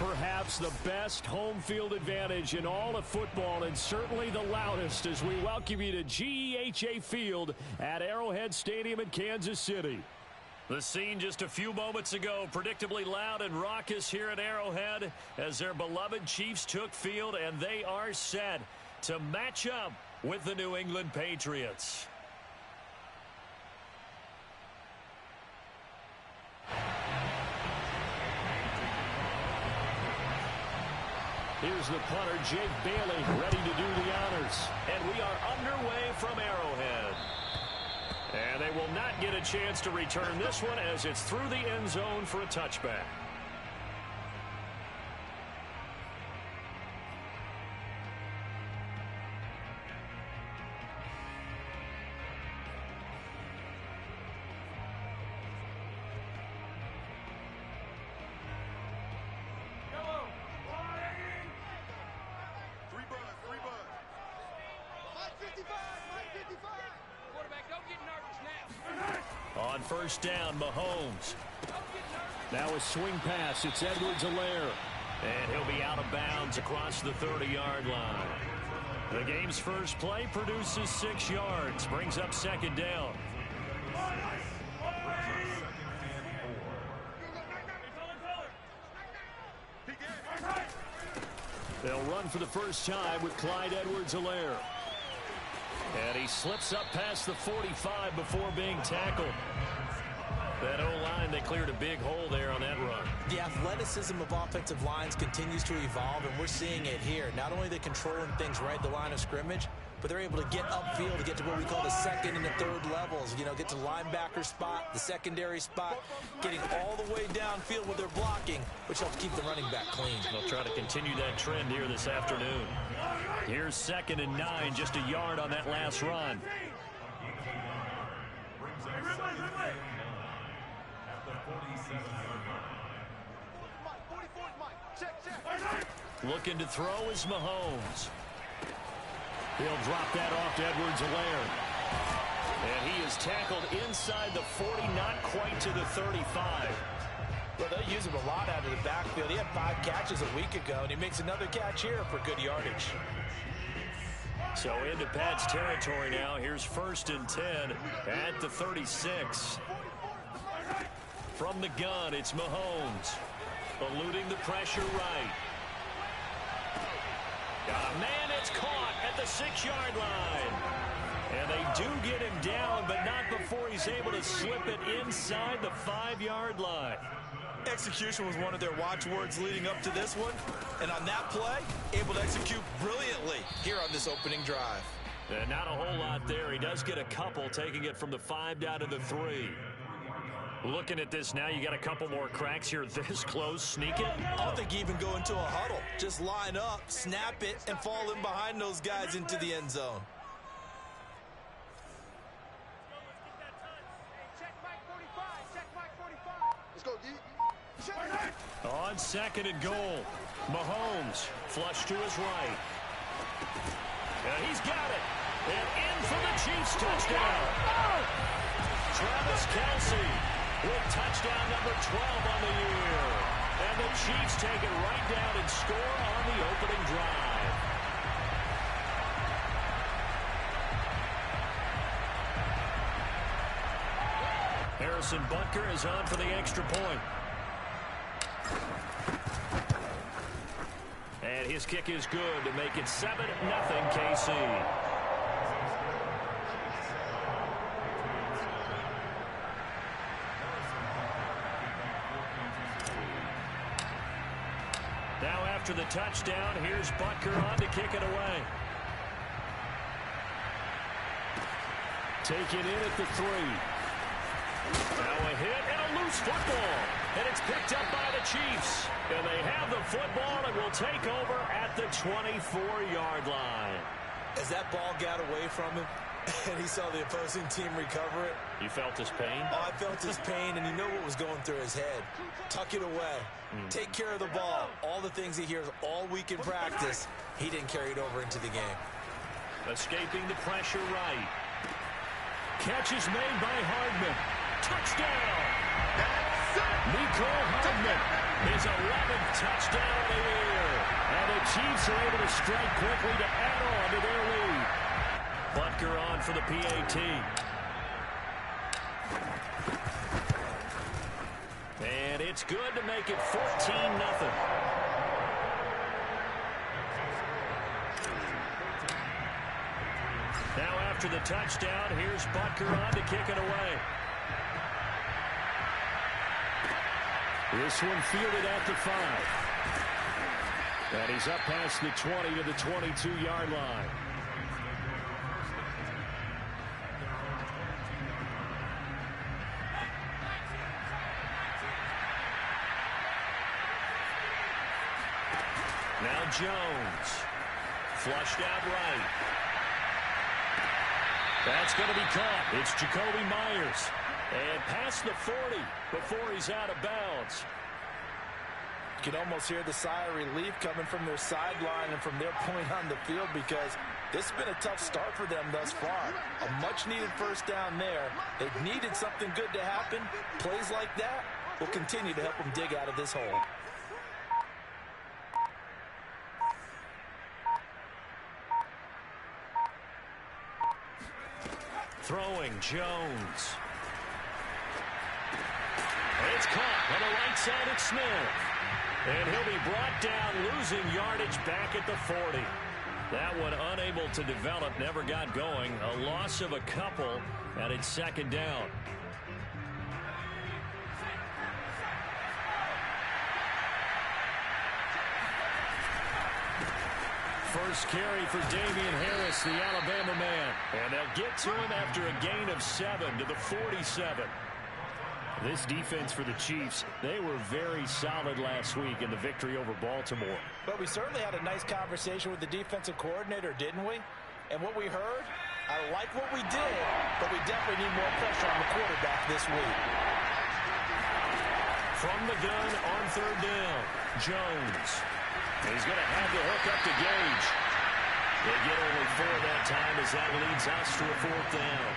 perhaps the best home field advantage in all of football, and certainly the loudest, as we welcome you to GEHA Field at Arrowhead Stadium in Kansas City. The scene just a few moments ago, predictably loud and raucous here at Arrowhead as their beloved Chiefs took field, and they are set to match up with the New England Patriots. Here's the punter, Jake Bailey, ready to do the honors. And we are underway from Arrowhead. And they will not get a chance to return this one as it's through the end zone for a touchback. On first down, Mahomes. Now a swing pass. It's Edwards-Helaire. And he'll be out of bounds across the 30-yard line. The game's first play produces 6 yards. Brings up second down. They'll run for the first time with Clyde Edwards-Helaire. And he slips up past the 45 before being tackled. That O-line, they cleared a big hole there on that run. The athleticism of offensive lines continues to evolve, and we're seeing it here. Not only are they controlling things right at the line of scrimmage, but they're able to get upfield to get to what we call the second and the third levels. You know, get to linebacker spot, the secondary spot, getting all the way downfield with their blocking, which helps keep the running back clean. They'll try to continue that trend here this afternoon. Here's 2nd and 9, just a yard on that last run. Looking to throw is Mahomes. He'll drop that off to Edwards-Helaire. And he is tackled inside the 40, not quite to the 35. Well, they use him a lot out of the backfield. He had 5 catches a week ago, and he makes another catch here for good yardage. So into Pat's territory now. Here's 1st and 10 at the 36. From the gun, it's Mahomes. Eluding the pressure right. Man, it's caught at the 6-yard line. And they do get him down, but not before he's able to slip it inside the 5-yard line. Execution was one of their watchwords leading up to this one. And on that play, able to execute brilliantly here on this opening drive. And not a whole lot there. He does get a couple, taking it from the 5 down to the 3. Looking at this now, you got a couple more cracks here this close. Sneak it. I don't think you even go into a huddle. Just line up, snap it, and fall in behind those guys into the end zone. Let's go, D. On 2nd and goal, Mahomes flush to his right. And he's got it. And in for the Chiefs touchdown. Travis Kelce with touchdown number 12 on the year. And the Chiefs take it right down and score on the opening drive. Harrison Butker is on for the extra point. And his kick is good to make it 7-0 KC. Now after the touchdown, here's Butker on to kick it away. Taken in at the 3. Now a hit and a loose football. And it's picked up by the Chiefs. And they have the football and will take over at the 24-yard line. As that ball got away from him and he saw the opposing team recover it. You felt his pain? Oh, I felt his pain, and you know what was going through his head. Tuck it away. Take care of the ball. All the things he hears all week in practice, he didn't carry it over into the game. Escaping the pressure right. Catch is made by Hardman. Touchdown! Nicole Hardman, his 11th touchdown of the year. And the Chiefs are able to strike quickly to add on to their lead. Butker on for the PAT. And it's good to make it 14-0. Now after the touchdown, here's Butker on to kick it away. This one fielded at the 5. And he's up past the 20 to the 22-yard line. Now Jones. Flushed out right. That's going to be caught. It's Jacoby Myers. And past the 40 before he's out of bounds. You can almost hear the sigh of relief coming from their sideline and from their point on the field, because this has been a tough start for them thus far. A much-needed first down there. They needed something good to happen. Plays like that will continue to help them dig out of this hole. Throwing Jones. It's caught on the right side at Smith. And he'll be brought down, losing yardage back at the 40. That one unable to develop, never got going. A loss of a couple, and it's second down. First carry for Damian Harris, the Alabama man. And they'll get to him after a gain of 7 to the 47. This defense for the Chiefs, they were very solid last week in the victory over Baltimore. But we certainly had a nice conversation with the defensive coordinator, didn't we? And what we heard, I like what we did, but we definitely need more pressure on the quarterback this week. From the gun on third down, Jones. He's going to have the hook up to Gage. They get only 4 that time as that leads us to a 4th down.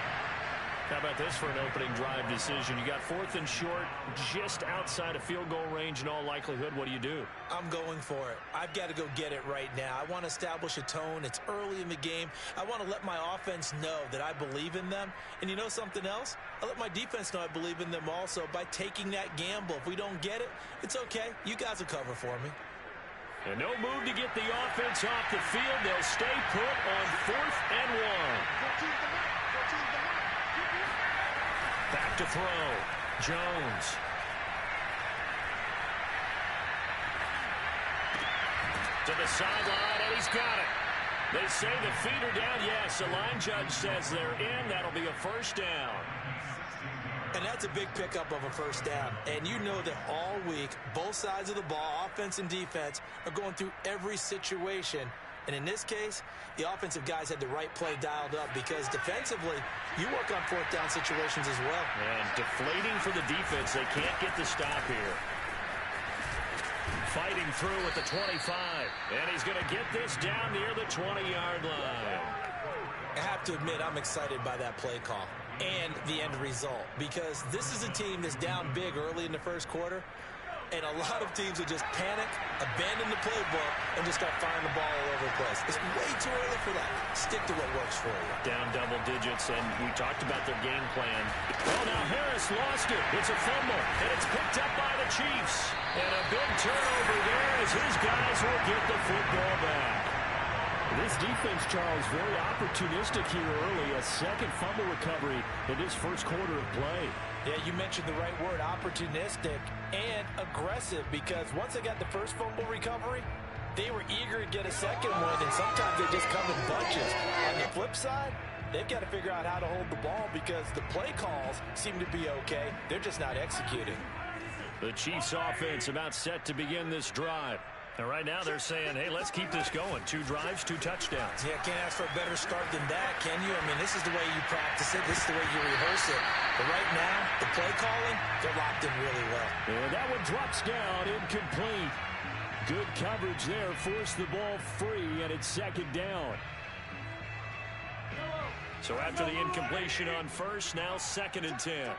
How about this for an opening drive decision? You got 4th and short, just outside of field goal range in all likelihood. What do you do? I'm going for it. I've got to go get it right now. I want to establish a tone. It's early in the game. I want to let my offense know that I believe in them. And you know something else? I let my defense know I believe in them also by taking that gamble. If we don't get it, it's okay. You guys will cover for me. And no move to get the offense off the field. They'll stay put on 4th and 1. Back to throw. Jones. To the sideline, and he's got it. They say the feet are down. Yes, the line judge says they're in. That'll be a first down. And that's a big pickup of a first down. And you know that all week, both sides of the ball, offense and defense, are going through every situation. And in this case, the offensive guys had the right play dialed up, because defensively, you work on 4th down situations as well. And deflating for the defense. They can't get the stop here. Fighting through at the 25. And he's going to get this down near the 20-yard line. I have to admit, I'm excited by that play call and the end result, because this is a team that's down big early in the first quarter. And a lot of teams will just panic, abandon the playbook, and just start firing the ball all over the place. It's way too early for that. Stick to what works for you. Down double digits, and we talked about their game plan. Oh, now Harris lost it. It's a fumble, and it's picked up by the Chiefs. And a big turnover there as his guys will get the football back. This defense, Charles, very opportunistic here early. A second fumble recovery in this first quarter of play. Yeah, you mentioned the right word, opportunistic and aggressive, because once they got the first fumble recovery, they were eager to get a second one, and sometimes they just come in bunches. On the flip side, they've got to figure out how to hold the ball, because the play calls seem to be okay. They're just not executing. The Chiefs offense about set to begin this drive. And right now they're saying, hey, let's keep this going. 2 drives, 2 touchdowns. Yeah, can't ask for a better start than that, can you? I mean, this is the way you practice it. This is the way you rehearse it. But right now, the play calling, they're locked in really well. And that one drops down, incomplete. Good coverage there, forced the ball free, and it's second down. So after the incompletion on first, now 2nd and 10.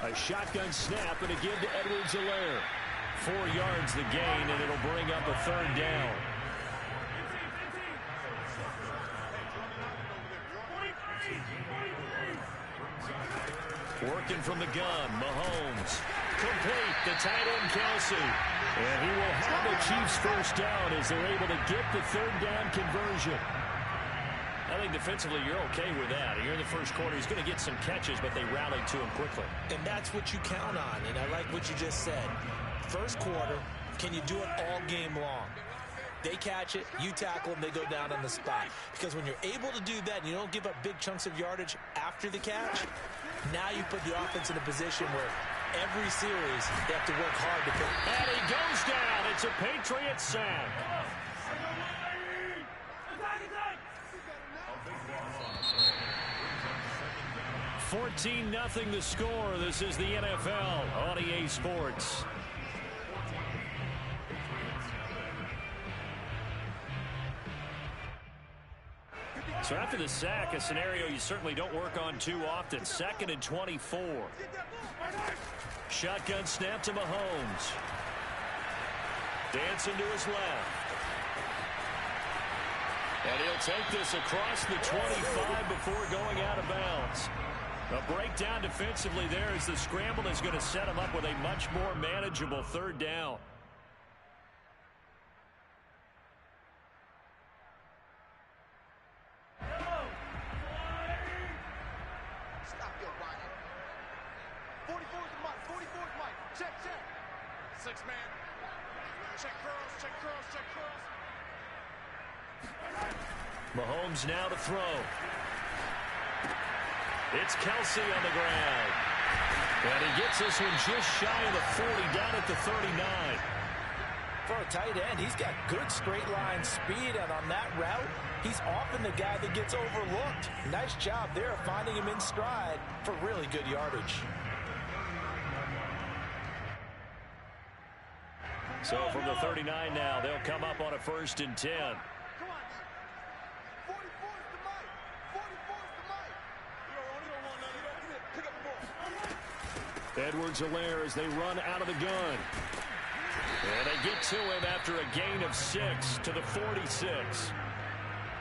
A shotgun snap and a give to Edwards-Helaire. 4 yards the gain, and it'll bring up a 3rd down. Working from the gun, Mahomes. Complete, the tight end, Kelsey. And he will have the Chiefs first down as they're able to get the 3rd down conversion. I think defensively you're okay with that. Here in the first quarter, he's going to get some catches, but they rallied to him quickly. And that's what you count on, and I like what you just said. First quarter, can you do it all game long? They catch it, you tackle them, they go down on the spot. Because when you're able to do that and you don't give up big chunks of yardage after the catch, now you put the offense in a position where every series they have to work hard to put. And he goes down. It's a Patriot sack. 14-0 the score. This is the NFL on EA Sports. So after the sack, a scenario you certainly don't work on too often. 2nd and 24. Shotgun snap to Mahomes. Dancing to his left. And he'll take this across the 25 before going out of bounds. A breakdown defensively there as the scramble is going to set him up with a much more manageable 3rd down. Mahomes now to throw. It's Kelsey on the ground. And he gets this one just shy of the 40, down at the 39. For a tight end, he's got good straight line speed, and on that route, he's often the guy that gets overlooked. Nice job there of finding him in stride for really good yardage. So from the 39 now, they'll come up on a 1st and 10. Edwards-Helaire as they run out of the gun. And they get to him after a gain of 6 to the 46.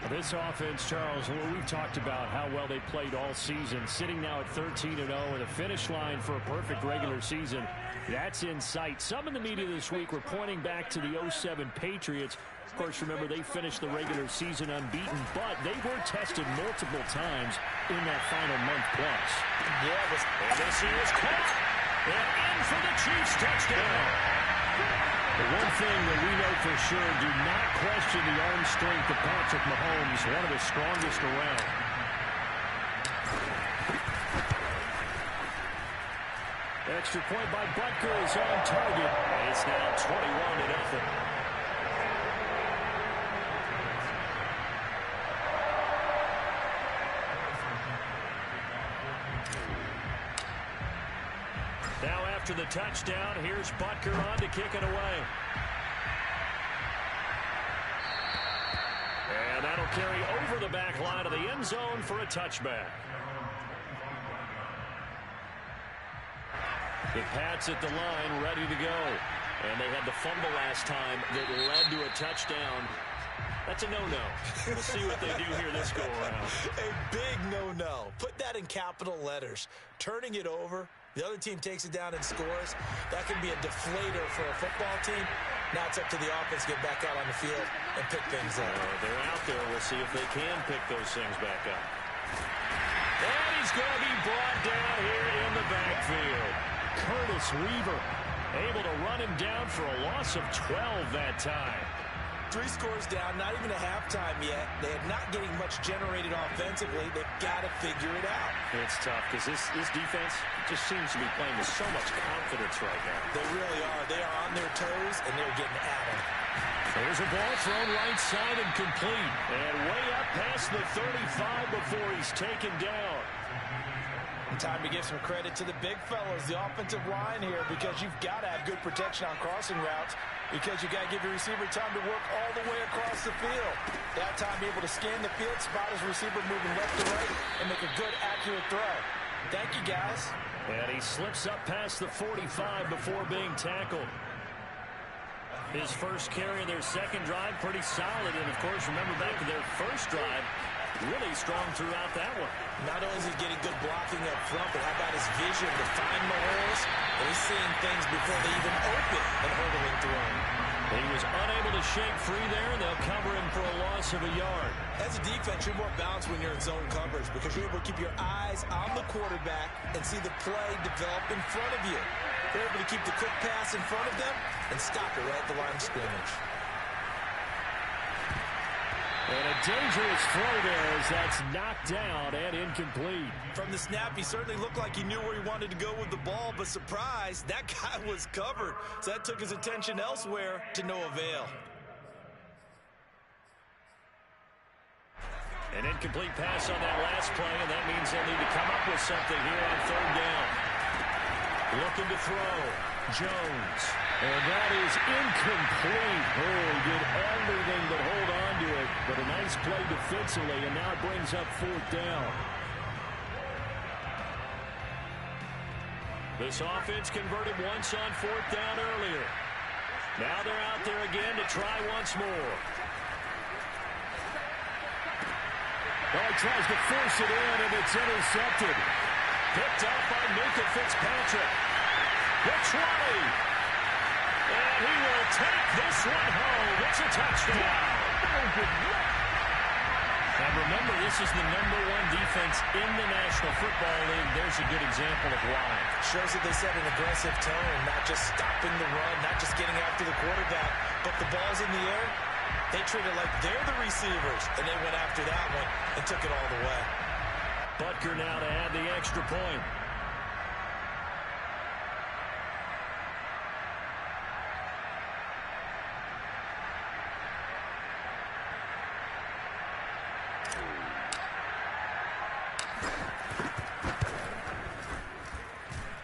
This offense, Charles, we've talked about how well they played all season, sitting now at 13-0 and a finish line for a perfect regular season. That's in sight. Some in the media this week were pointing back to the 07 Patriots. Of course, remember, they finished the regular season unbeaten, but they were tested multiple times in that final month plus. Yeah, and this is caught. And in for the Chiefs touchdown. The one thing that we know for sure, do not question the arm strength of Patrick Mahomes, one of the strongest around. Extra point by Butker is on target. It's now 21-0. Now after the touchdown, here's Butker on to kick it away. And that'll carry over the back line of the end zone for a touchback. The Pats at the line, ready to go. And they had the fumble last time that led to a touchdown. That's a no-no. We'll see what they do here this go-around. A big no-no. Put that in capital letters. Turning it over, the other team takes it down and scores. That can be a deflator for a football team. Now it's up to the offense to get back out on the field and pick things up. They're out there. We'll see if they can pick those things back up. And he's going to be brought down here in the backfield. Curtis Weaver able to run him down for a loss of 12 that time. 3 scores down, not even a halftime yet. They are not getting much generated offensively. They've got to figure it out. It's tough because this defense just seems to be playing with so much confidence right now. They really are. They are on their toes, and they're getting at it. There's a ball thrown right side and complete. And way up past the 35 before he's taken down. And time to give some credit to the big fellas, the offensive line here, because you've got to have good protection on crossing routes, because you got to give your receiver time to work all the way across the field. That time, be able to scan the field, spot his receiver moving left to right, and make a good, accurate throw. Thank you, guys. And he slips up past the 45 before being tackled. His first carry of their second drive, pretty solid. And, of course, remember back to their first drive, really strong throughout that one. Not only is he getting good blocking up front, but how about his vision to find the holes? And he's seeing things before they even open and hurdling through them. He was unable to shake free there, and they'll cover him for a loss of a yard. As a defense, you're more balanced when you're in zone coverage because you're able to keep your eyes on the quarterback and see the play develop in front of you. They're able to keep the quick pass in front of them and stop it right at the line of scrimmage. And a dangerous throw there as that's knocked down and incomplete. From the snap, he certainly looked like he knew where he wanted to go with the ball, but surprise, that guy was covered. So that took his attention elsewhere to no avail. An incomplete pass on that last play, and that means they'll need to come up with something here on third down. Looking to throw. Jones. And that is incomplete. Oh, he did everything but hold on to it. But a nice play defensively, and now it brings up fourth down. This offense converted once on fourth down earlier. Now they're out there again to try once more. Oh, he tries to force it in, and it's intercepted. Picked up by Minka Fitzpatrick. The 20. And he will take this one home. It's a touchdown. And remember, this is the #1 defense in the National Football League. There's a good example of why. Shows that they set an aggressive tone, not just stopping the run, not just getting after the quarterback, but the ball's in the air. They treat it like they're the receivers, and they went after that one and took it all the way. Butker now to add the extra point.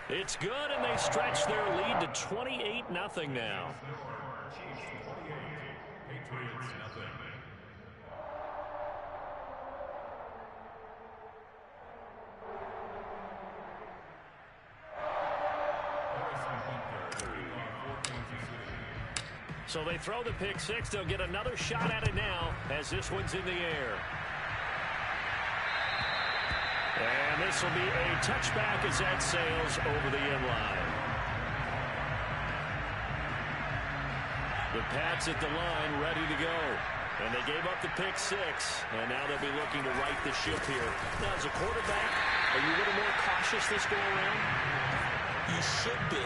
It's good, and they stretch their lead to 28-0 now. So they throw the pick six. They'll get another shot at it now as this one's in the air. And this will be a touchback as that sails over the end line. The Pats at the line ready to go. And they gave up the pick six. And now they'll be looking to right the ship here. Now, as a quarterback, are you a little more cautious this go around? You should be,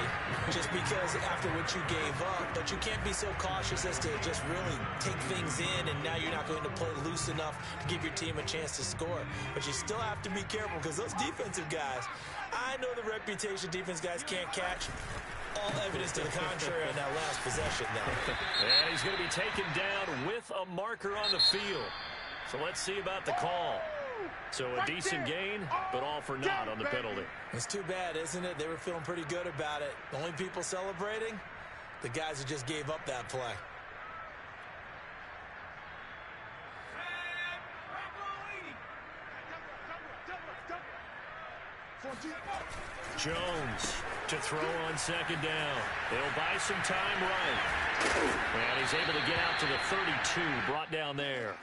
just because after what you gave up, but you can't be so cautious as to just really take things in, and now you're not going to play loose enough to give your team a chance to score. But you still have to be careful because those defensive guys, I know the reputation defense guys can't catch. All evidence to the contrary on that last possession now. And he's going to be taken down with a marker on the field. So let's see about the call. So a decent gain, but all for naught on the penalty. It's too bad, isn't it? They were feeling pretty good about it. The only people celebrating, the guys who just gave up that play. Jones to throw on second down. They'll buy some time right. And he's able to get out to the 32, brought down there.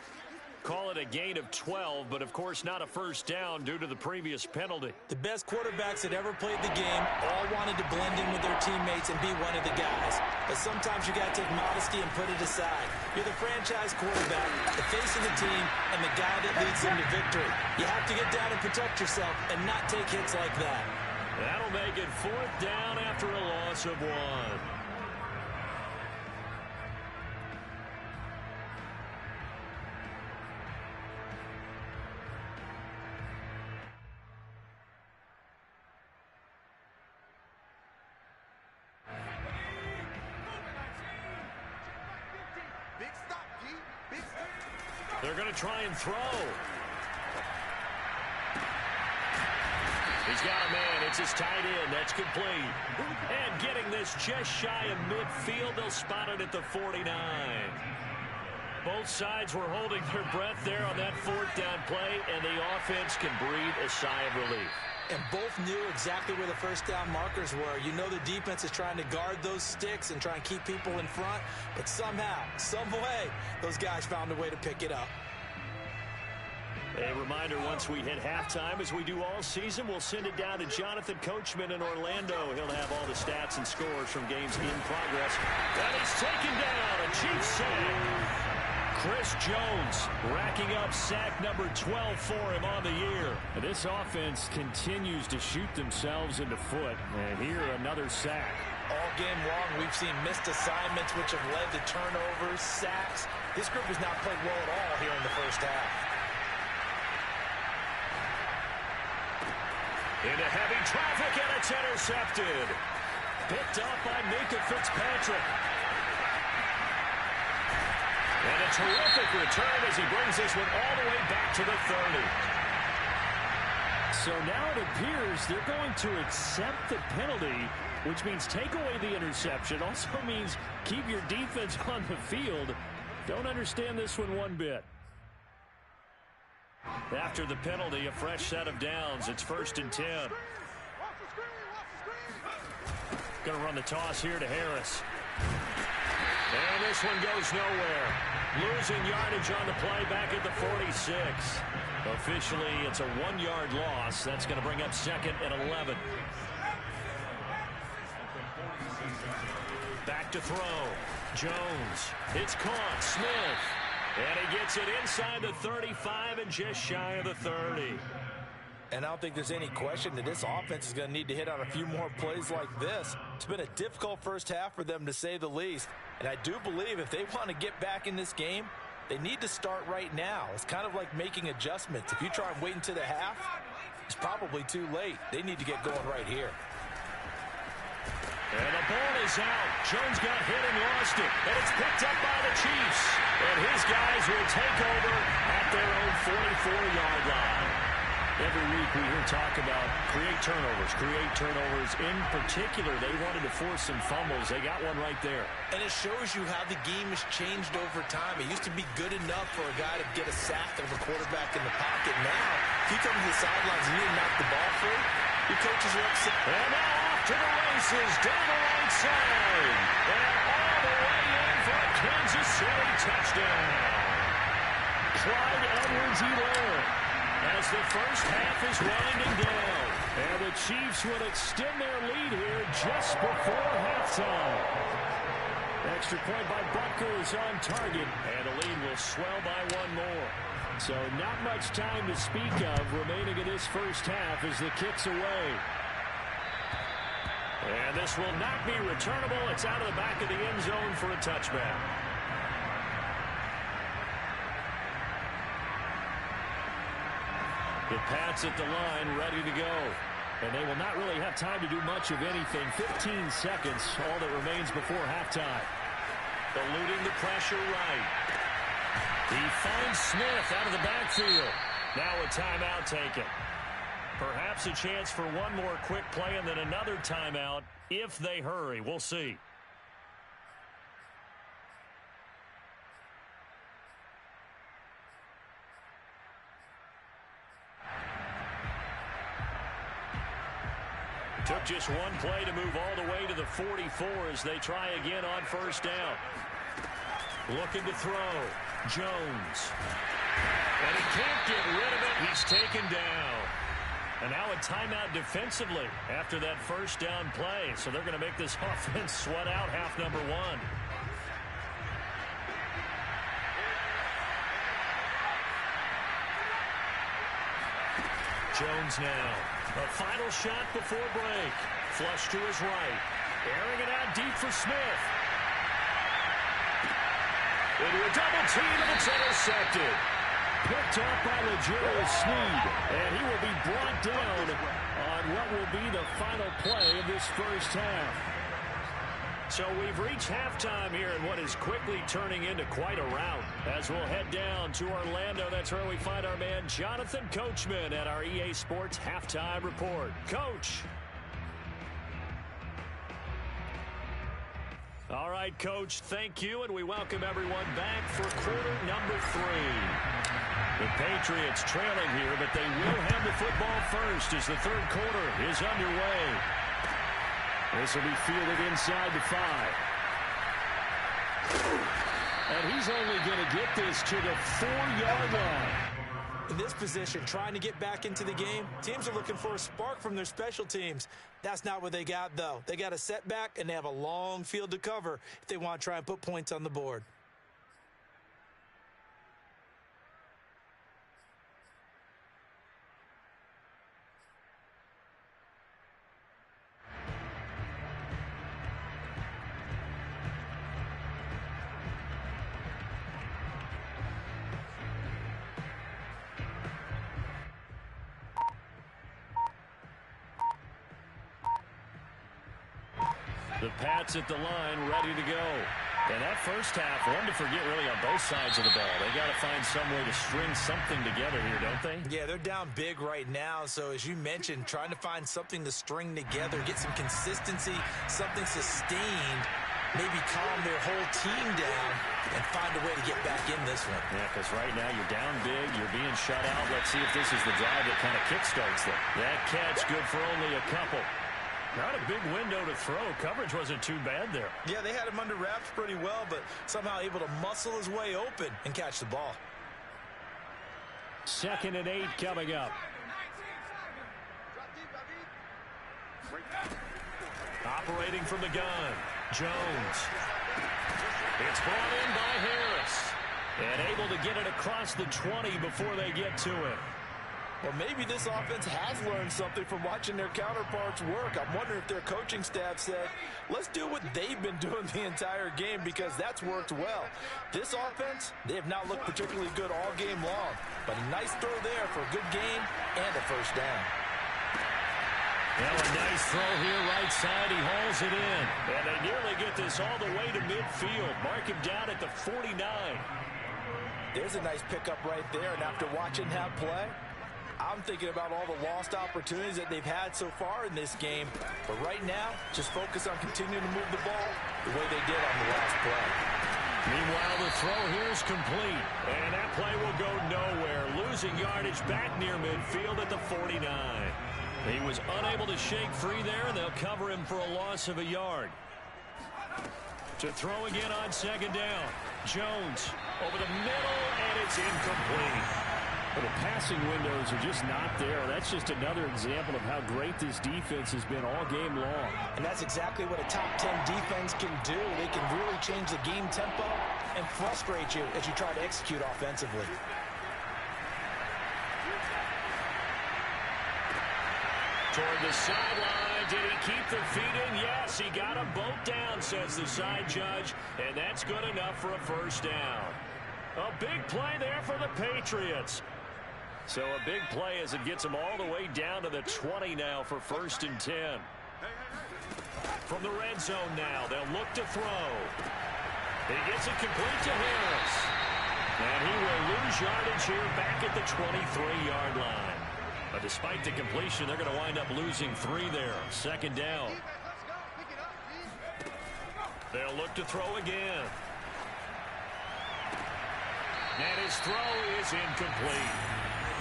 Call it a gain of 12, but of course not a first down due to the previous penalty. The best quarterbacks that ever played the game all wanted to blend in with their teammates and be one of the guys. But sometimes you got to take modesty and put it aside. You're the franchise quarterback, the face of the team, and the guy that leads them to victory. You have to get down and protect yourself and not take hits like that. That'll make it fourth down after a loss of 1. They're going to try and throw. He's got a man. It's his tight end. That's complete. And getting this just shy of midfield, they'll spot it at the 49. Both sides were holding their breath there on that fourth down play, and the offense can breathe a sigh of relief. And both knew exactly where the first down markers were. You know the defense is trying to guard those sticks and try and keep people in front, but somehow, some way, those guys found a way to pick it up. A reminder, once we hit halftime, as we do all season, we'll send it down to Jonathan Coachman in Orlando. He'll have all the stats and scores from games in progress. And he's taken down, a Chiefs sack. Chris Jones racking up sack number 12 for him on the year. And this offense continues to shoot themselves in the foot. And here, another sack. All game long, we've seen missed assignments, which have led to turnovers, sacks. This group has not played well at all here in the first half. Into heavy traffic, and it's intercepted. Picked up by Minka Fitzpatrick. And a terrific return as he brings this one all the way back to the 30. So now it appears they're going to accept the penalty, which means take away the interception. Also means keep your defense on the field. Don't understand this one bit. After the penalty, a fresh set of downs. It's 1st and 10. Going to run the toss here to Harris. And this one goes nowhere. Losing yardage on the play back at the 46. Officially, it's a 1-yard loss. That's going to bring up 2nd and 11. Back to throw. Jones. It's caught. Smith. And he gets it inside the 35 and just shy of the 30. And I don't think there's any question that this offense is going to need to hit on a few more plays like this. It's been a difficult first half for them, to say the least. And I do believe if they want to get back in this game, they need to start right now. It's kind of like making adjustments. If you try and wait until the half, it's probably too late. They need to get going right here. And the ball is out. Jones got hit and lost it. And it's picked up by the Chiefs. And his guys will take over at their own 44-yard line. Every week we hear talk about create turnovers. In particular, they wanted to force some fumbles. They got one right there. And it shows you how the game has changed over time. It used to be good enough for a guy to get a sack of a quarterback in the pocket. Now, if you come to the sidelines and you knock the ball free, your coaches are upset. And now off to the races down the right side. And all the way in for a Kansas City touchdown. Clyde Edwards-Helaire. As the first half is winding down. And the Chiefs will extend their lead here just before halftime. Extra point by Butker is on target. And the lead will swell by one more. So not much time to speak of remaining in this first half as the kick's away. And this will not be returnable. It's out of the back of the end zone for a touchback. The Pats at the line, ready to go. And they will not really have time to do much of anything. 15 seconds, all that remains before halftime. Eluding the pressure right. He finds Smith out of the backfield. Now a timeout taken. Perhaps a chance for one more quick play and then another timeout if they hurry. We'll see. Took just one play to move all the way to the 44 as they try again on first down. Looking to throw. Jones. And he can't get rid of it. He's taken down. And now a timeout defensively after that first down play. So they're going to make this offense sweat out half number one. Jones now. A final shot before break. Flush to his right. Airing it out deep for Smith. Into a double team, and it's intercepted. Picked up by L'Jarius Sneed. And he will be brought down on what will be the final play of this first half. So we've reached halftime here in what is quickly turning into quite a rout. As we'll head down to Orlando, that's where we find our man Jonathan Coachman at our EA Sports Halftime Report. Coach. All right, Coach, thank you, and we welcome everyone back for quarter number 3. The Patriots trailing here, but they will have the football first as the third quarter is underway. This will be fielded inside the 5. And he's only going to get this to the 4-yard line. In this position, trying to get back into the game, teams are looking for a spark from their special teams. That's not what they got, though. They got a setback, and they have a long field to cover if they want to try and put points on the board. The Pats at the line, ready to go. And that first half, one to forget really on both sides of the ball. They got to find some way to string something together here, don't they? Yeah, they're down big right now. So as you mentioned, trying to find something to string together, get some consistency, something sustained, maybe calm their whole team down and find a way to get back in this one. Yeah, because right now you're down big, you're being shut out. Let's see if this is the drive that kind of kickstarts them. That catch good for only a couple. Not a big window to throw. Coverage wasn't too bad there. Yeah, they had him under wraps pretty well, but somehow able to muscle his way open and catch the ball. 2nd and 8 coming up. Operating from the gun, Jones. It's brought in by Harris. And able to get it across the 20 before they get to it. Well, maybe this offense has learned something from watching their counterparts work. I'm wondering if their coaching staff said, let's do what they've been doing the entire game because that's worked well. This offense, they have not looked particularly good all game long. But a nice throw there for a good game and a first down. Now a nice throw here, right side. He hauls it in. And they nearly get this all the way to midfield. Mark him down at the 49. There's a nice pickup right there. And after watching him play, I'm thinking about all the lost opportunities that they've had so far in this game. But right now, just focus on continuing to move the ball the way they did on the last play. Meanwhile, the throw here is complete. And that play will go nowhere. Losing yardage back near midfield at the 49. He was unable to shake free there, and they'll cover him for a loss of a yard. To throw again on 2nd down. Jones over the middle, and it's incomplete. But the passing windows are just not there. That's just another example of how great this defense has been all game long. And that's exactly what a top 10 defense can do. They can really change the game tempo and frustrate you as you try to execute offensively. Toward the sideline, did he keep the feet in? Yes, he got them both down, says the side judge, and that's good enough for a first down. A big play there for the Patriots. So a big play as it gets them all the way down to the 20 now for 1st and 10. From the red zone now, they'll look to throw. He gets it complete to Harris. And he will lose yardage here back at the 23-yard line. But despite the completion, they're going to wind up losing 3 there. 2nd down. They'll look to throw again. And his throw is incomplete.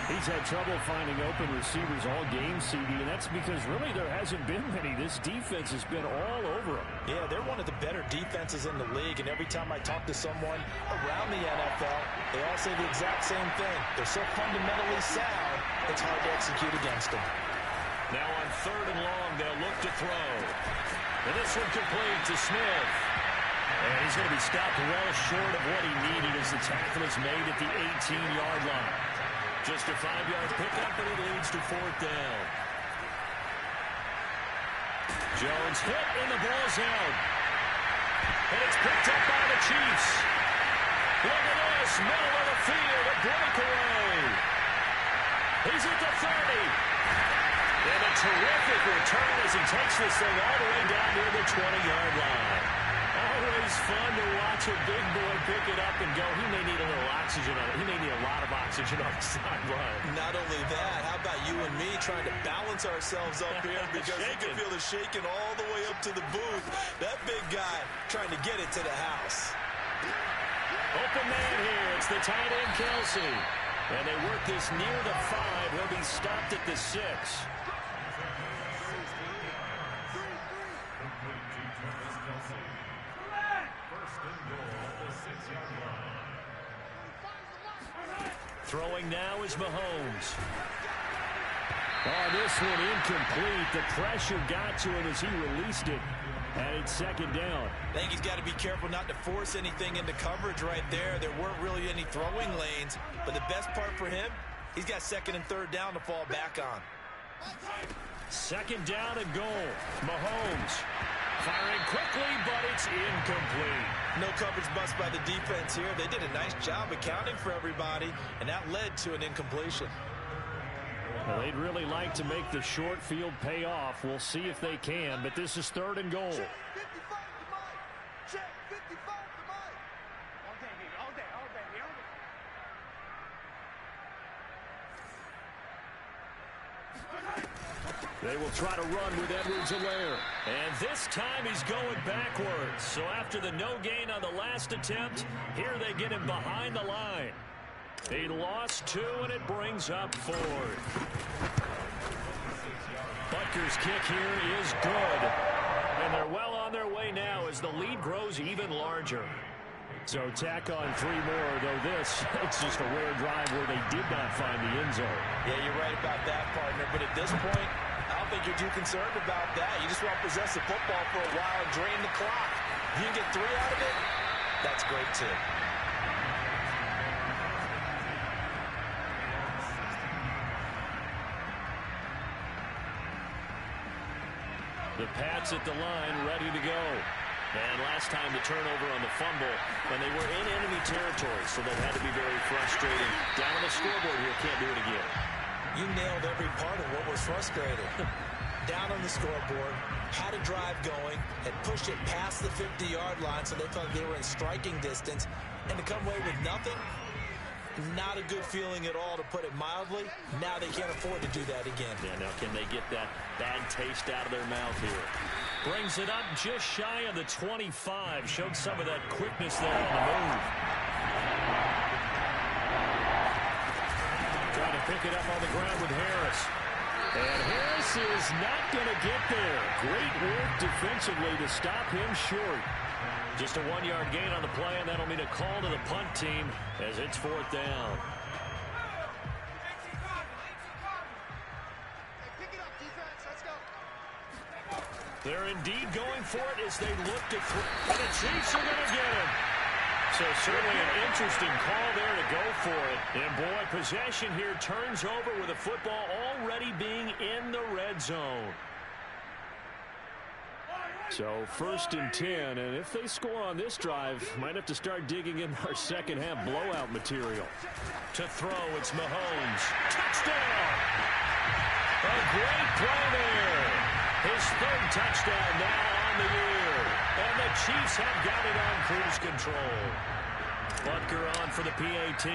He's had trouble finding open receivers all game, CD, and that's because really there hasn't been many. This defense has been all over him. Yeah, they're one of the better defenses in the league, and every time I talk to someone around the NFL, they all say the exact same thing. They're so fundamentally sound, it's hard to execute against them. Now on 3rd and long, they'll look to throw. And this one complete to Smith. And he's going to be stopped well short of what he needed as the tackle is made at the 18-yard line. Just a 5-yard pickup, and it leads to 4th down. Jones hit, and the ball's out. And it's picked up by the Chiefs. Look at this, middle of the field, a breakaway. He's at the 30. And a terrific return as he takes this thing all the way down near the 20-yard line. always fun to watch a big boy pick it up and go. He may need a little oxygen on it. He may need a lot of oxygen on the sideline. Not only that, how about you and me trying to balance ourselves up here because you can feel the shaking all the way up to the booth. That big guy trying to get it to the house. Open man here. It's the tight end, Kelsey. And they work this near the 5. He'll be stopped at the 6. Throwing now is Mahomes. Oh, this one incomplete. The pressure got to him as he released it. And it's second down. I think he's got to be careful not to force anything into coverage right there. There weren't really any throwing lanes. But the best part for him, he's got second and third down to fall back on. Second down and goal. Mahomes firing quickly, but it's incomplete. No coverage bust by the defense here. They did a nice job accounting for everybody, and that led to an incompletion. Well, they'd really like to make the short field pay off. We'll see if they can, but this is third and goal. Check 55 to Mike. Check 55 to Mike. All day, baby. All day. All day. All day. They will try to run with Edwards-Helaire. And this time he's going backwards. So after the no gain on the last attempt, here they get him behind the line. He lost 2, and it brings up 4. Butker's kick here is good. And they're well on their way now as the lead grows even larger. So tack on 3 more, though this, it's just a rare drive where they did not find the end zone. Yeah, you're right about that, partner. But at this point, I don't think you're too concerned about that. You just want to possess the football for a while and drain the clock. If you can get 3 out of it, that's great, too. The Pats at the line, ready to go. And last time the turnover on the fumble, and they were in enemy territory, so that had to be very frustrating. Down on the scoreboard here, can't do it again. You nailed every part of what was frustrating. Down on the scoreboard, had a drive going, had pushed it past the 50-yard line, so they felt they were in striking distance, and to come away with nothing, not a good feeling at all, to put it mildly. Now they can't afford to do that again. Yeah, now can they get that bad taste out of their mouth here? Brings it up just shy of the 25. Showed some of that quickness there on the move. Trying to pick it up on the ground with Harris. And Harris is not going to get there. Great work defensively to stop him short. Just a 1-yard gain on the play, and that'll mean a call to the punt team as it's 4th down. Pick it up, defense. Let's go. They're indeed going for it as they look to throw. And the Chiefs are going to get him. So certainly an interesting call there to go for it. And boy, possession here turns over with the football already being in the red zone. So 1st and 10, and if they score on this drive, might have to start digging in our second half blowout material. To throw, it's Mahomes. Touchdown! A great play there. His 3rd touchdown now on the year. And the Chiefs have got it on cruise control. Butker on for the PAT.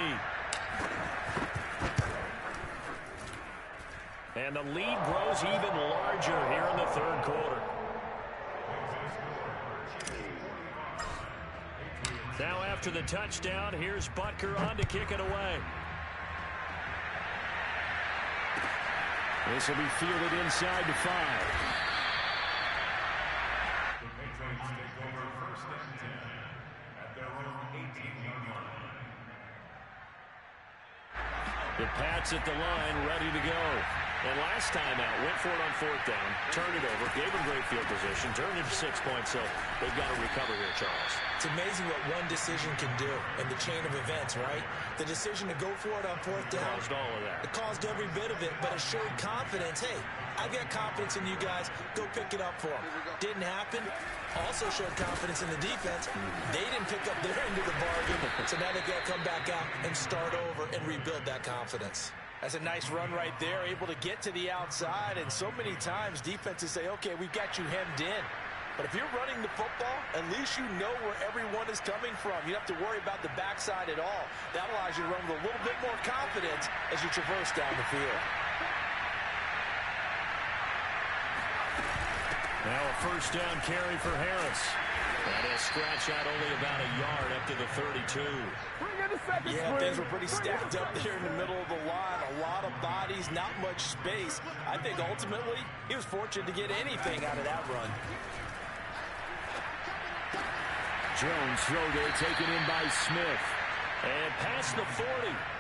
And the lead grows even larger here in the 3rd quarter. Now after the touchdown, here's Butker on to kick it away. This will be fielded inside the 5. The Patriots take over 1st and 10 at their own 18-yard line. The Pats at the line, ready to go. And last time out, went for it on 4th down, turned it over, gave them great field position, turned into 6 points, so they've got to recover here, Charles. It's amazing what one decision can do in the chain of events, right? The decision to go for it on 4th down. Caused all of that. It caused every bit of it, but it showed confidence. Hey, I've got confidence in you guys. Go pick it up for them. Didn't happen. Also showed confidence in the defense. They didn't pick up their end of the bargain, so now they've got to come back out and start over and rebuild that confidence. That's a nice run right there, able to get to the outside, and so many times defenses say, okay, we've got you hemmed in. But if you're running the football, at least you know where everyone is coming from. You don't have to worry about the backside at all. That allows you to run with a little bit more confidence as you traverse down the field. Now a first down carry for Harris. And he'll scratch out only about a yard up to the 32. Yeah, things were pretty stacked up there in the middle of the line. A lot of bodies, not much space. I think ultimately he was fortunate to get anything out of that run. Jones throw there taken in by Smith. And past the 40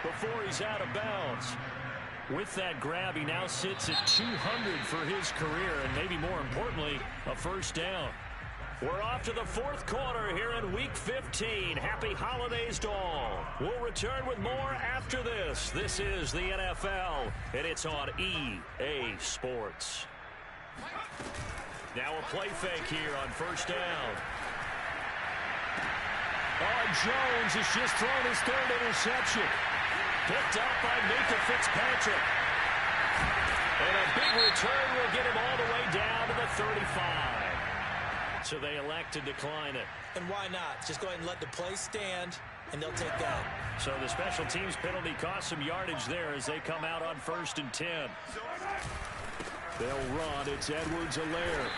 before he's out of bounds. With that grab, he now sits at 200 for his career, and maybe more importantly, a first down. We're off to the fourth quarter here in Week 15. Happy holidays to all. We'll return with more after this. This is the NFL, and it's on EA Sports. Now a play fake here on first down. Oh, Jones has just thrown his third interception. Picked up by Minka Fitzpatrick. And a big return will get him all the way down to the 35. So they elect to decline it. And why not? Just go ahead and let the play stand, and they'll take that. So the special teams penalty cost some yardage there as they come out on 1st and 10. They'll run. It's Edwards-Helaire.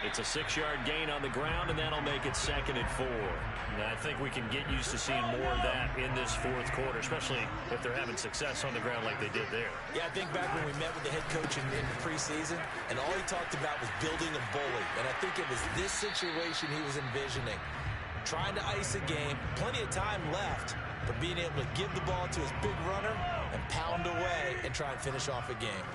It's a 6-yard gain on the ground, and that'll make it 2nd and 4. And I think we can get used to seeing more of that in this fourth quarter, especially if they're having success on the ground like they did there. Yeah, I think back when we met with the head coach in the preseason, and all he talked about was building a bully. And I think it was this situation he was envisioning. Trying to ice a game, plenty of time left, but being able to give the ball to his big runner and pound away and try and finish off a game.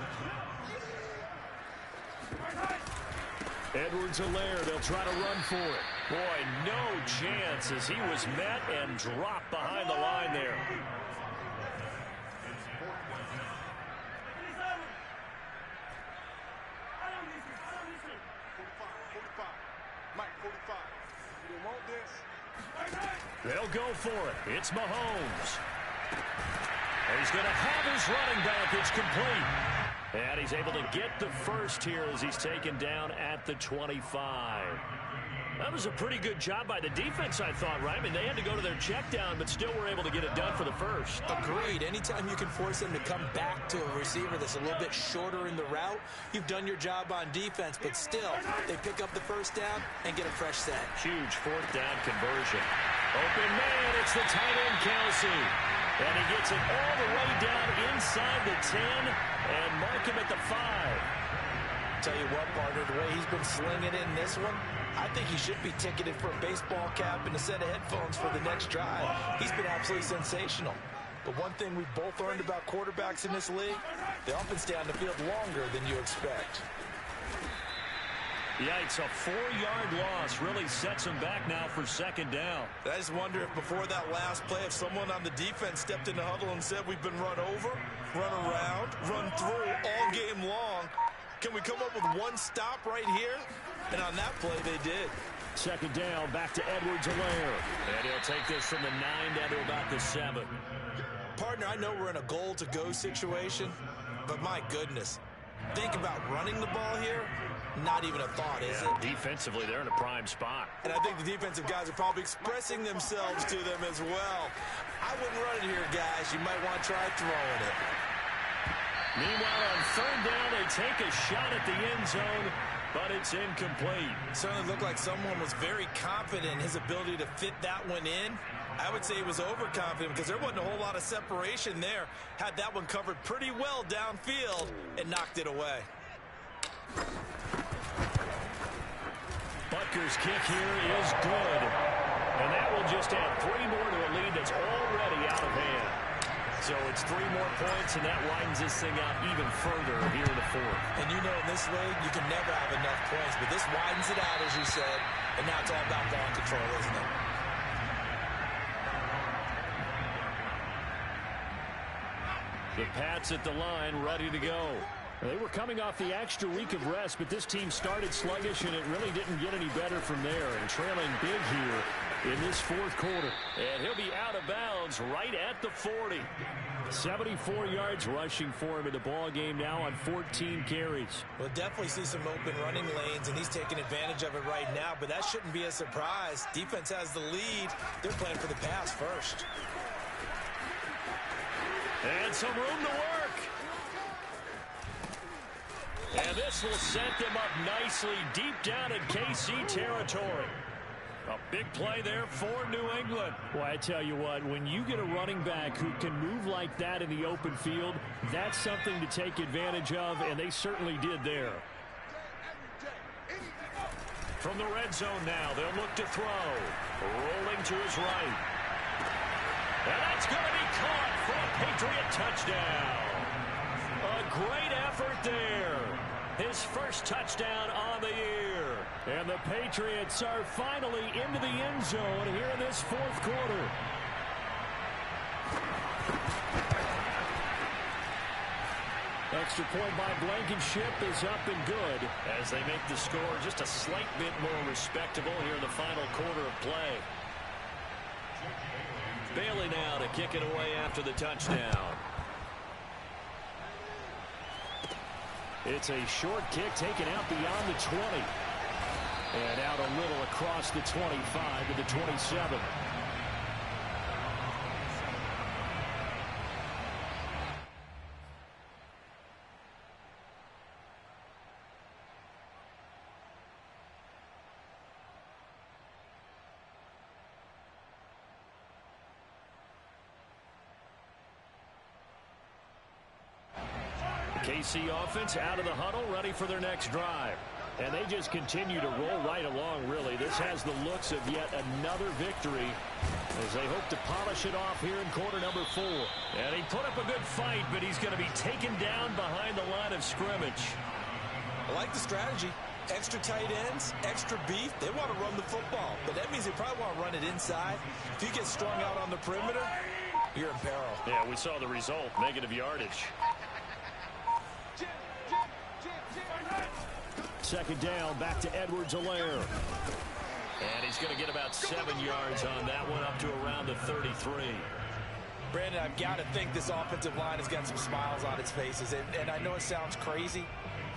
Edwards-Helaire, they'll try to run for it. Boy, no chance as he was met and dropped behind the line there. They'll go for it. It's Mahomes. And he's going to have his running back. It's complete. And he's able to get the first here as he's taken down at the 25. That was a pretty good job by the defense, I thought, right? I mean, they had to go to their check down, but still were able to get it done for the first. Agreed. Anytime you can force them to come back to a receiver that's a little bit shorter in the route, you've done your job on defense, but still, they pick up the first down and get a fresh set. Huge 4th down conversion. Open man, it's the tight end, Kelsey. And he gets it all the way down inside the 10 and mark him at the 5. Tell you what, partner, the way he's been slinging it in this one, I think he should be ticketed for a baseball cap and a set of headphones for the next drive. He's been absolutely sensational. But one thing we've both learned about quarterbacks in this league, they often stay on the field longer than you expect. Yeah, it's a 4-yard loss. Really sets him back now for 2nd down. I just wonder if before that last play, if someone on the defense stepped in the huddle and said, we've been run over, run around, run through all game long. Can we come up with one stop right here? And on that play, they did. 2nd down, back to Edwards-Helaire. And he'll take this from the 9 down to about the 7. Partner, I know we're in a goal-to-go situation, but my goodness, think about running the ball here. Not even a thought, is it? Defensively, they're in a prime spot. And I think the defensive guys are probably expressing themselves to them as well. I wouldn't run it here, guys. You might want to try throwing it. Meanwhile, on 3rd down, they take a shot at the end zone, but it's incomplete. It certainly looked like someone was very confident in his ability to fit that one in. I would say he was overconfident because there wasn't a whole lot of separation there. Had that one covered pretty well downfield and knocked it away. Butker's kick here is good. And that will just add 3 more to a lead that's already out of hand. So it's 3 more points, and that widens this thing out even further here in the 4th. And you know in this league, you can never have enough points, but this widens it out, as you said, and now it's all about ball control, isn't it? The Pats at the line, ready to go. They were coming off the extra week of rest, but this team started sluggish, and it really didn't get any better from there. And trailing big here in this fourth quarter. And he'll be out of bounds right at the 40. 74 yards rushing for him in the ball game now on 14 carries. We'll definitely see some open running lanes, and he's taking advantage of it right now, but that shouldn't be a surprise. Defense has the lead. They're playing for the pass first. And some room to work. And this will set them up nicely deep down in KC territory. A big play there for New England. Well, I tell you what, when you get a running back who can move like that in the open field, that's something to take advantage of, and they certainly did there. From the red zone now, they'll look to throw. Rolling to his right. And that's going to be caught for a Patriot touchdown. A great effort there. His first touchdown on the year. And the Patriots are finally into the end zone here in this fourth quarter. Extra point by Blankenship is up and good as they make the score just a slight bit more respectable here in the final quarter of play. Bailey now to kick it away after the touchdown. It's a short kick taken out beyond the 20. And out a little across the 25 to the 27. KC offense out of the huddle, ready for their next drive. And they just continue to roll right along, really. This has the looks of yet another victory as they hope to polish it off here in quarter number 4. And he put up a good fight, but he's going to be taken down behind the line of scrimmage. I like the strategy. Extra tight ends, extra beef. They want to run the football, but that means they probably want to run it inside. If you get strung out on the perimeter, you're in peril. Yeah, we saw the result, negative yardage. Second down, back to Edwards-Helaire. And he's going to get about 7 yards on that one, up to around the 33. Brandon, I've got to think this offensive line has got some smiles on its faces. And I know it sounds crazy,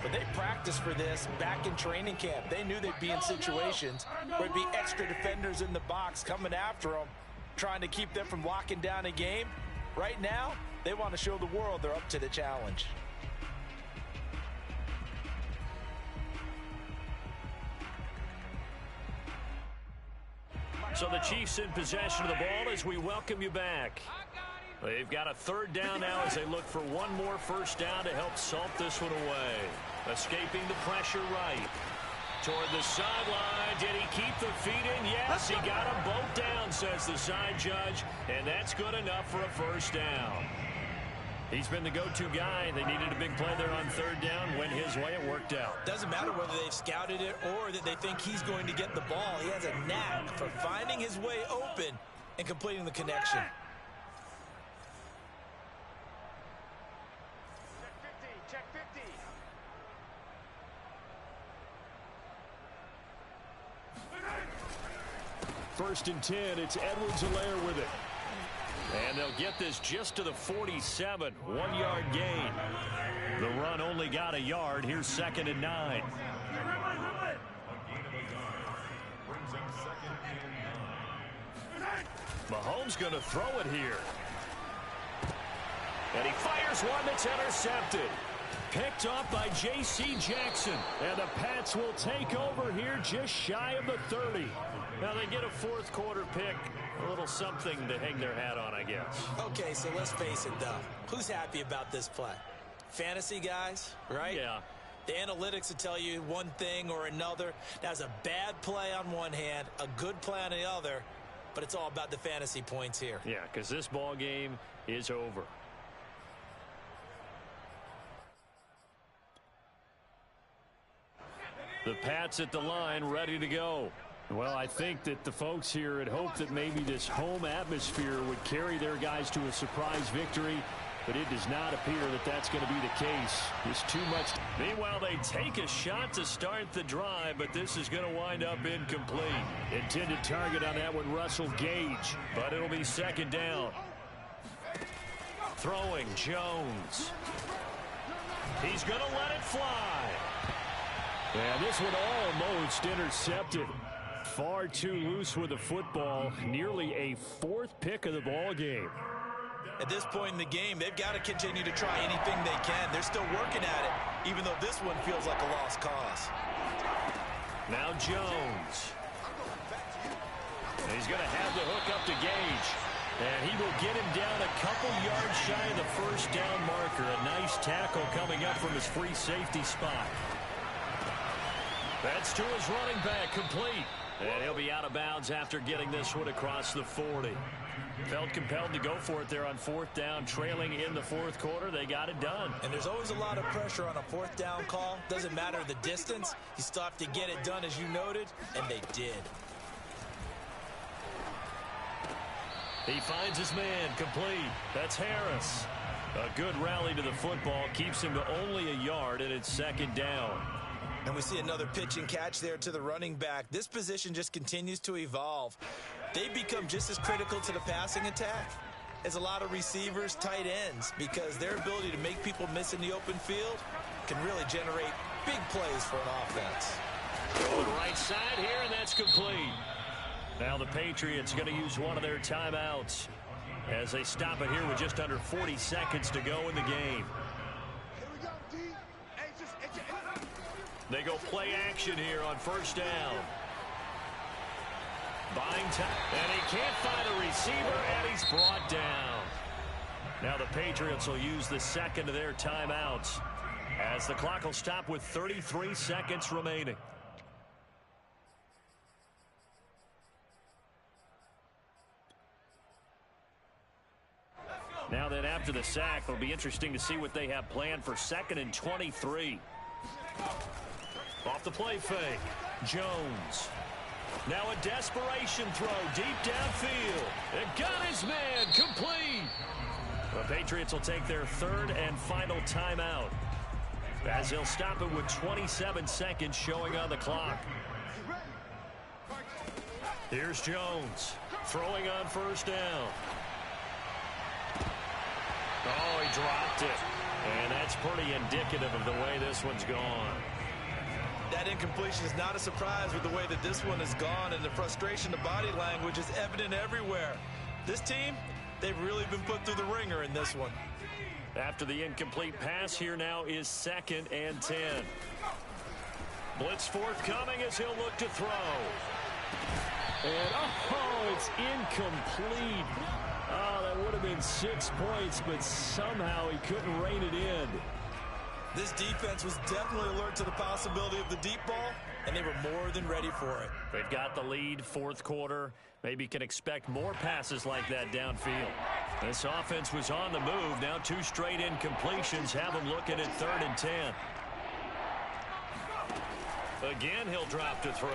but they practiced for this back in training camp. They knew they'd be in situations where it'd be extra defenders in the box coming after them, trying to keep them from locking down a game. Right now, they want to show the world they're up to the challenge. So the Chiefs in possession of the ball as we welcome you back. They've got a third down now as they look for one more first down to help salt this one away. Escaping the pressure right. Toward the sideline. Did he keep the feet in? Yes, he got them both down, says the side judge. And that's good enough for a first down. He's been the go-to guy. They needed a big play there on third down. Went his way. It worked out. Doesn't matter whether they've scouted it or that they think he's going to get the ball. He has a knack for finding his way open and completing the connection. Check 50. First and 10. It's Edwards-Helaire with it. And they'll get this just to the 47. 1 yard gain. The run only got a yard. Here's second and 9. Mahomes going to throw it here. And he fires one that's intercepted. Picked off by J.C. Jackson. And the Pats will take over here just shy of the 30. Now they get a fourth quarter pick. A little something to hang their hat on, I guess. Okay, so let's face it, though. Who's happy about this play? Fantasy guys, right? Yeah. The analytics will tell you one thing or another. That's a bad play on one hand, a good play on the other, but it's all about the fantasy points here. Yeah, because this ball game is over. The Pats at the line, ready to go. Well, I think that the folks here had hoped that maybe this home atmosphere would carry their guys to a surprise victory. but it does not appear that that's going to be the case. There's too much. Meanwhile, they take a shot to start the drive, but this is going to wind up incomplete. Intended target on that one, Russell Gage, but it'll be second down. Throwing, Jones. He's going to let it fly. And this one almost intercepted. Far too loose with the football. Nearly a fourth pick of the ball game. At this point in the game, they've got to continue to try anything they can. They're still working at it, even though this one feels like a lost cause. Now Jones. He's going to have the hook up to Gage. And he will get him down a couple yards shy of the first down marker. A nice tackle coming up from his free safety spot. That's to his running back, complete. And he'll be out of bounds after getting this one across the 40. Felt compelled to go for it there on fourth down, trailing in the fourth quarter. They got it done. And there's always a lot of pressure on a fourth down call. Doesn't matter the distance. You still have to get it done, as you noted, and they did. He finds his man, complete. That's Harris. A good rally to the football keeps him to only a yard, and it's second down. And we see another pitch and catch there to the running back. This position just continues to evolve. They become just as critical to the passing attack as a lot of receivers, tight ends, because their ability to make people miss in the open field can really generate big plays for an offense. Going right side here, and that's complete. Now the Patriots going to use one of their timeouts as they stop it here with just under 40 seconds to go in the game. They go play action here on first down. Buying time, and he can't find a receiver, and he's brought down. Now the Patriots will use the second of their timeouts as the clock will stop with 33 seconds remaining. Now then, after the sack, it'll be interesting to see what they have planned for 2nd and 23. Off the play fake, Jones. Now a desperation throw deep downfield. It got his man, complete. The Patriots will take their third and final timeout as they'll stop it with 27 seconds showing on the clock. Here's Jones throwing on first down. Oh, he dropped it. And that's pretty indicative of the way this one's gone. That incompletion is not a surprise with the way that this one has gone, and the frustration, the body language is evident everywhere. This team, they've really been put through the ringer in this one. After the incomplete pass, here now is 2nd and 10. Blitz forthcoming as he'll look to throw. And, oh, it's incomplete. Oh, that would have been 6 points, but somehow he couldn't rein it in. This defense was definitely alert to the possibility of the deep ball, and they were more than ready for it. They've got the lead, fourth quarter. Maybe can expect more passes like that downfield. This offense was on the move. Now 2 straight incompletions have them looking at 3rd and 10. Again, he'll drop to throw.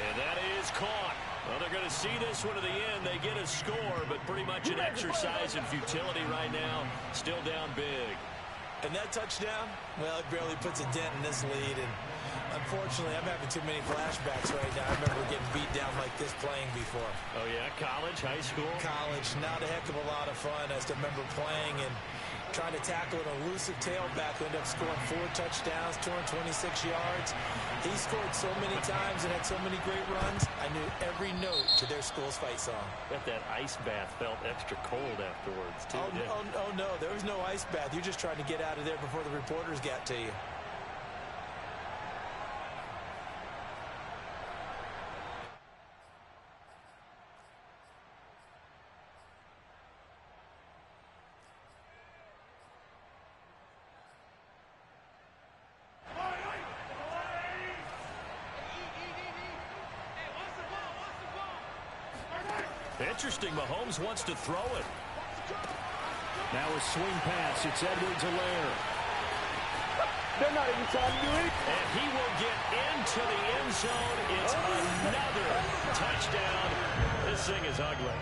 And that is caught. Well, they're going to see this one to the end. They get a score, but pretty much an exercise in futility right now. Still down big. And that touchdown, well, it barely puts a dent in this lead. And unfortunately, I'm having too many flashbacks right now. I remember getting beat down like this playing before. Oh, yeah? College, high school? College. Not a heck of a lot of fun. I still remember playing and trying to tackle an elusive tailback who ended up scoring 4 touchdowns, 226 yards. He scored so many times and had so many great runs, I knew every note to their school's fight song. Bet that ice bath felt extra cold afterwards, too. Oh, no, there was no ice bath. You're just trying to get out of there before the reporters got to you. Interesting, Mahomes wants to throw it. Now a swing pass, it's Edwards-Helaire. They're not even trying to do it. And he will get into the end zone. It's another touchdown. This thing is ugly.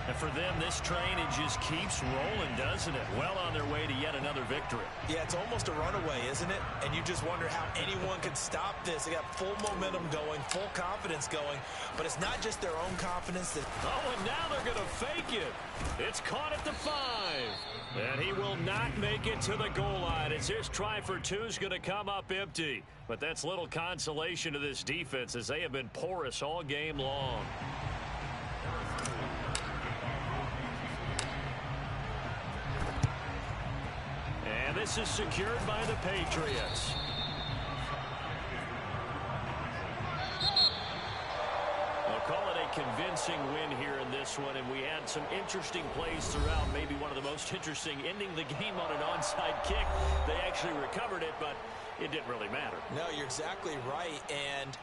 And for them, this train, it just keeps rolling, doesn't it? Well on their way to yet another victory. Yeah, it's almost a runaway, isn't it? And you just wonder how anyone can stop this. They got full momentum going, full confidence going. But it's not just their own confidence. Oh, and now they're going to fake it. It's caught at the 5. And he will not make it to the goal line as his try for 2 is going to come up empty. But that's little consolation to this defense as they have been porous all game long. And this is secured by the Patriots. We'll call it a convincing win here in this one, and we had some interesting plays throughout. Maybe one of the most interesting, ending the game on an onside kick. They actually recovered it, but it didn't really matter. No, you're exactly right, and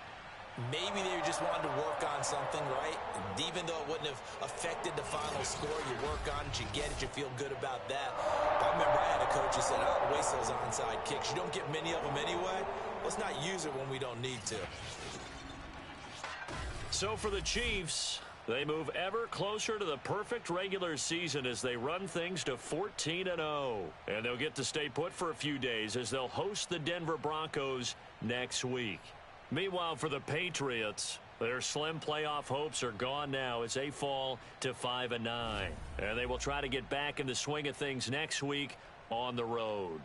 maybe they just wanted to work on something, right? Even though it wouldn't have affected the final score, you work on it, you get it, you feel good about that. But I remember I had a coach who said, I don't waste those onside kicks. You don't get many of them anyway. Let's not use it when we don't need to. So for the Chiefs, they move ever closer to the perfect regular season as they run things to 14-0. And they'll get to stay put for a few days as they'll host the Denver Broncos next week. Meanwhile, for the Patriots, their slim playoff hopes are gone now as they fall to 5-9. And they will try to get back in the swing of things next week on the road.